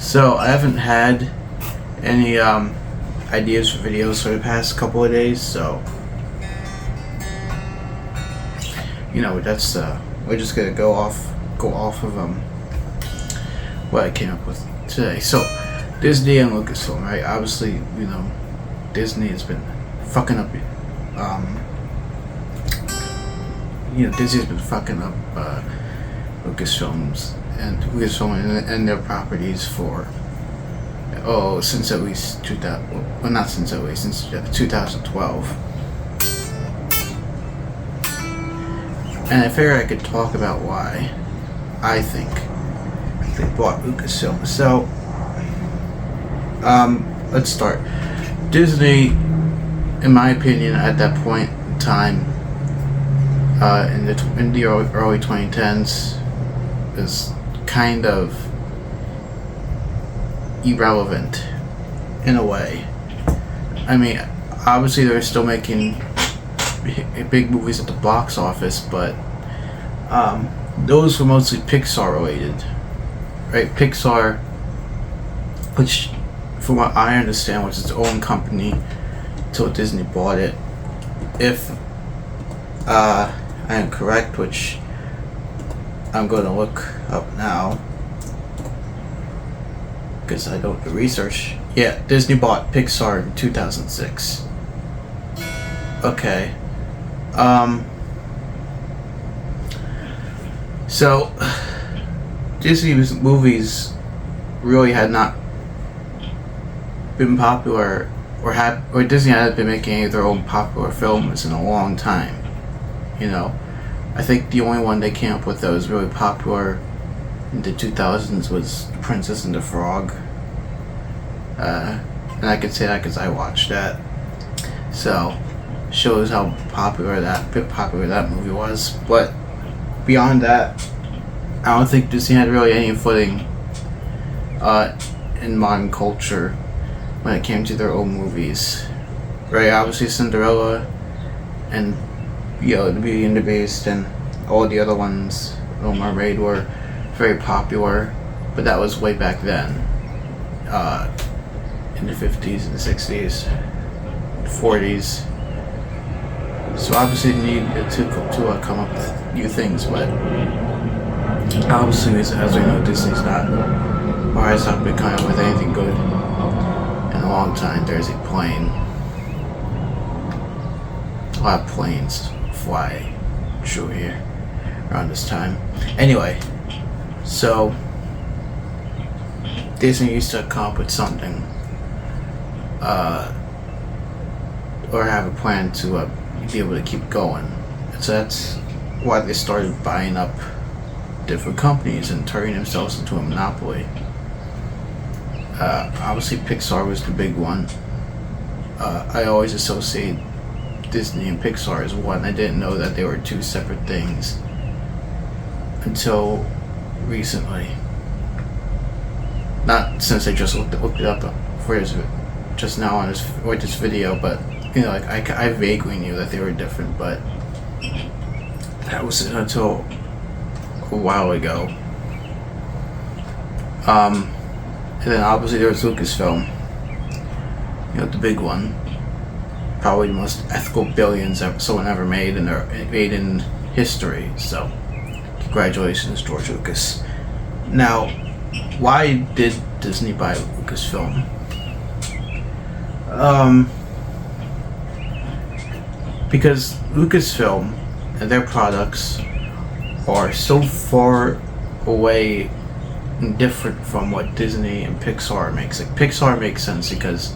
So I haven't had any ideas for videos for the past couple of days, so that's we're just gonna go off of what I came up with today. So Disney and Lucasfilm, right? Obviously, Disney has been fucking up. Disney's been fucking up Lucasfilm and their properties since at least 2012. And I figured I could talk about why I think they bought Lucasfilm. So, let's start. Disney, in my opinion, at that point in time, in the early 2010s, is kind of irrelevant in a way. I mean, obviously they're still making big movies at the box office, but those were mostly Pixar related, right? Pixar, which from what I understand was its own company until Disney bought it. If I am correct, which I'm going to look up now because I don't do research. Yeah, Disney bought Pixar in 2006. Okay. So Disney's movies really had not been popular, or Disney hadn't been making any of their own popular films in a long time. I think the only one they came up with that was really popular in the 2000s was Princess and the Frog. And I can say that because I watched that. So, shows how popular that movie was. But beyond that, I don't think Disney had really any footing in modern culture when it came to their own movies. Right? Obviously Cinderella and The Beauty and the Beast and all the other ones, Little Mermaid, were very popular, but that was way back then, in the 50s and the 60s, 40s. So obviously they needed to come up with new things, but obviously, as we know, Disney's not, or has not been coming up with anything good in a long time. There's a plane. A lot of planes fly through here around this time. Anyway, so Disney used to come up with something, or have a plan to be able to keep going. So that's why they started buying up different companies and turning themselves into a monopoly. Obviously Pixar was the big one. I always associate Disney and Pixar as one. I didn't know that they were two separate things until recently. Not since I just looked it up for just now on this video, but I vaguely knew that they were different, but that was until a while ago. And then obviously there was Lucasfilm, the big one, probably the most ethical billions someone ever made in history. So congratulations, George Lucas. Now, why did Disney buy Lucasfilm? Because Lucasfilm and their products are so far away and different from what Disney and Pixar makes. Like Pixar makes sense because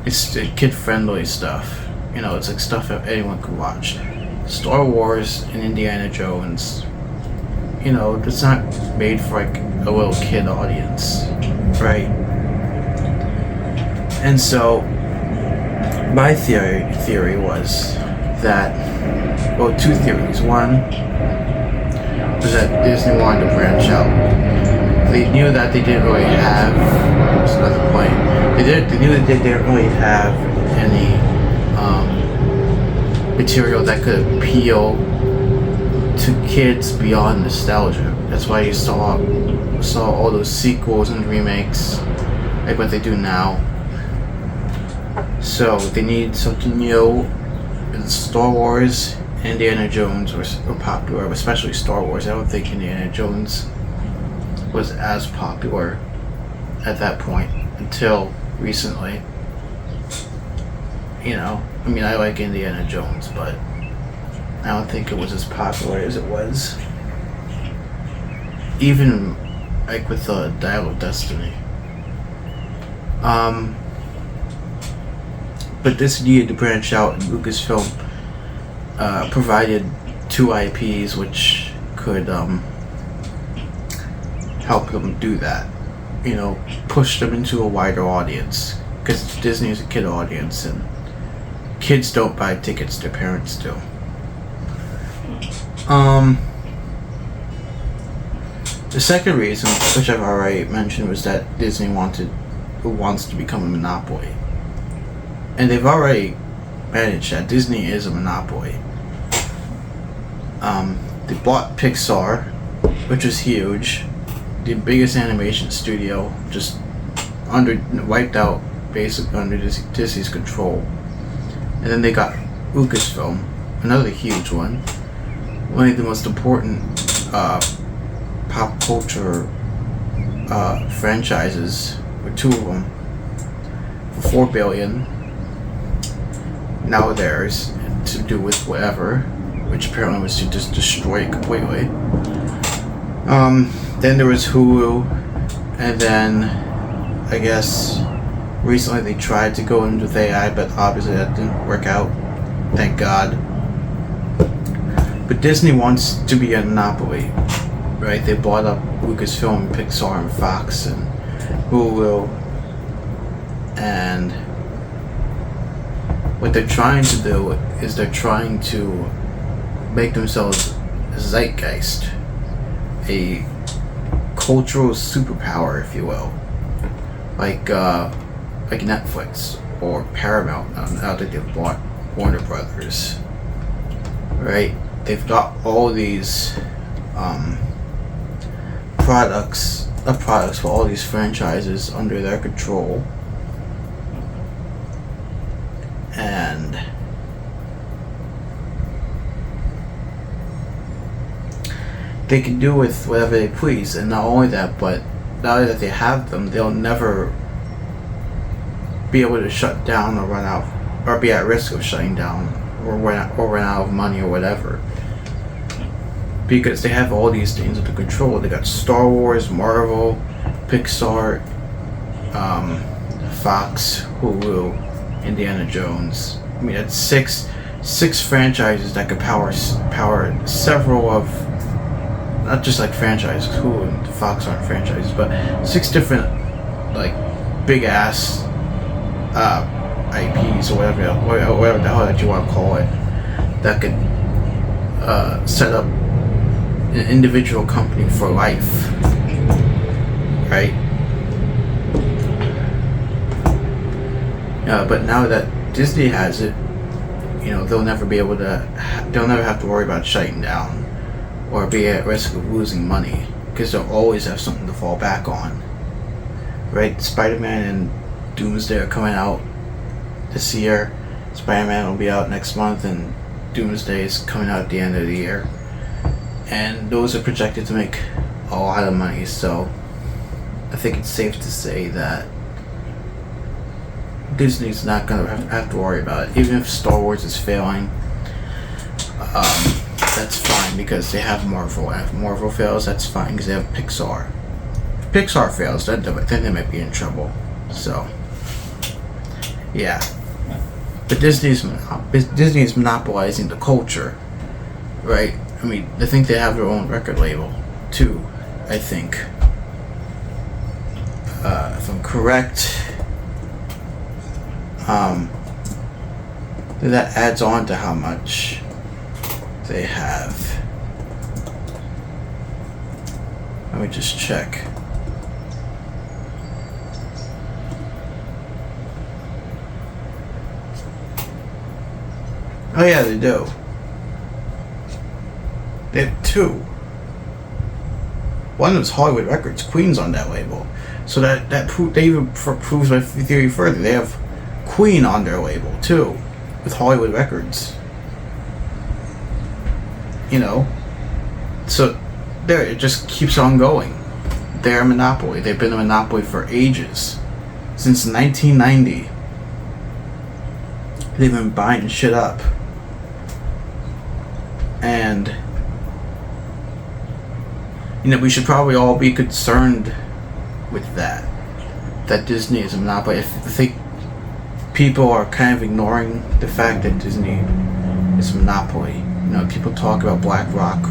it's kid-friendly stuff. It's like stuff that anyone could watch. Star Wars and Indiana Jones, it's not made for like a little kid audience, right? And so my theory was that, well, two theories. One was that Disney wanted to branch out. They knew that they didn't really have, that's another point, they knew that they didn't really have any material that could appeal to kids beyond nostalgia. That's why you saw all those sequels and remakes, like what they do now. So they need something new. Star Wars, Indiana Jones were popular, especially Star Wars. I don't think Indiana Jones was as popular at that point until recently. You know, I mean, I like Indiana Jones, but I don't think it was as popular as it was. Even like with the Dial of Destiny. But this needed to branch out, and Lucasfilm provided 2 IPs which could help them do that. You know, push them into a wider audience. Because Disney is a kid audience, and kids don't buy tickets, their parents do. The second reason, which I've already mentioned, was that Disney wants to become a monopoly. And they've already managed that. Disney is a monopoly. They bought Pixar, which was huge. The biggest animation studio, just wiped out, basically under Disney's control. And then they got Lucasfilm, another huge one. One of the most important pop culture franchises, with 2 of them, for $4 billion. Now theirs, to do with whatever, which apparently was to just destroy it completely. Then there was Hulu, and then I guess recently they tried to go into with AI, but obviously that didn't work out. Thank God. But Disney wants to be a monopoly, right? They bought up Lucasfilm, Pixar, and Fox, and Hulu, and what they're trying to do is they're trying to make themselves a zeitgeist, a cultural superpower, if you will, like Netflix or Paramount. Now that they've bought Warner Brothers, right? They've got all these products for all these franchises under their control, and they can do with whatever they please. And not only that, but now that they have them, they'll never be able to shut down or run out, or be at risk of shutting down, or run out of money or whatever, because they have all these things under control. They got Star Wars, Marvel, Pixar, Fox, Hulu, Indiana Jones. I mean, that's six franchises that could power several of, not just like franchises, Hulu and Fox aren't franchises, but 6 different like big ass IPs or whatever the hell that you want to call it, that could set up an individual company for life, right? But now that Disney has it, you know, they'll never have to worry about shutting down or be at risk of losing money, because they'll always have something to fall back on, right? Spider-Man and Doomsday are coming out this year. Spider-Man will be out next month, and Doomsday is coming out at the end of the year. And those are projected to make a lot of money, so I think it's safe to say that Disney's not going to have to worry about it. Even if Star Wars is failing, that's fine, because they have Marvel. And if Marvel fails, that's fine, because they have Pixar. If Pixar fails, then they might be in trouble. So, yeah. But Disney's monopolizing the culture, right? I mean, I think they have their own record label, too, I think. If I'm correct, that adds on to how much they have. Let me just check. Oh yeah, they do. They have 2. one of them is Hollywood Records. Queen's on that label, so they even proves my theory further. They have Queen on their label too, with Hollywood Records. You know, so there it just keeps on going. They're a monopoly. They've been a monopoly for ages, since 1990. They've been buying shit up, and you know, we should probably all be concerned with that Disney is a monopoly. I think people are kind of ignoring the fact that Disney is a monopoly. You know, people talk about BlackRock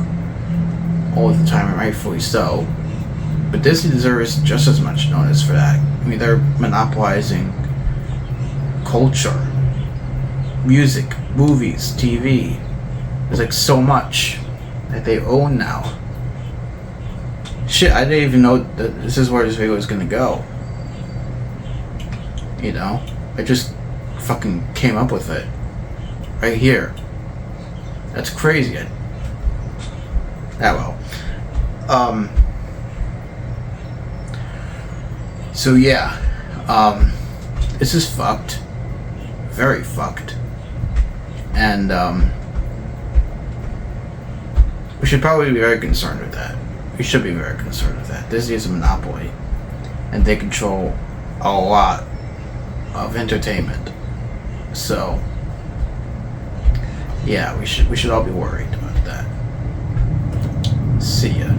all the time, and rightfully so. But Disney deserves just as much notice for that. I mean, they're monopolizing culture, music, movies, TV. There's like so much that they own now. Shit, I didn't even know that this is where this video was gonna go. You know? I just fucking came up with it. Right here. That's crazy. So yeah. This is fucked. Very fucked. And we should probably be very concerned with that. We should be very concerned with that. Disney is a monopoly, and they control a lot of entertainment. So, yeah, we should all be worried about that. See ya.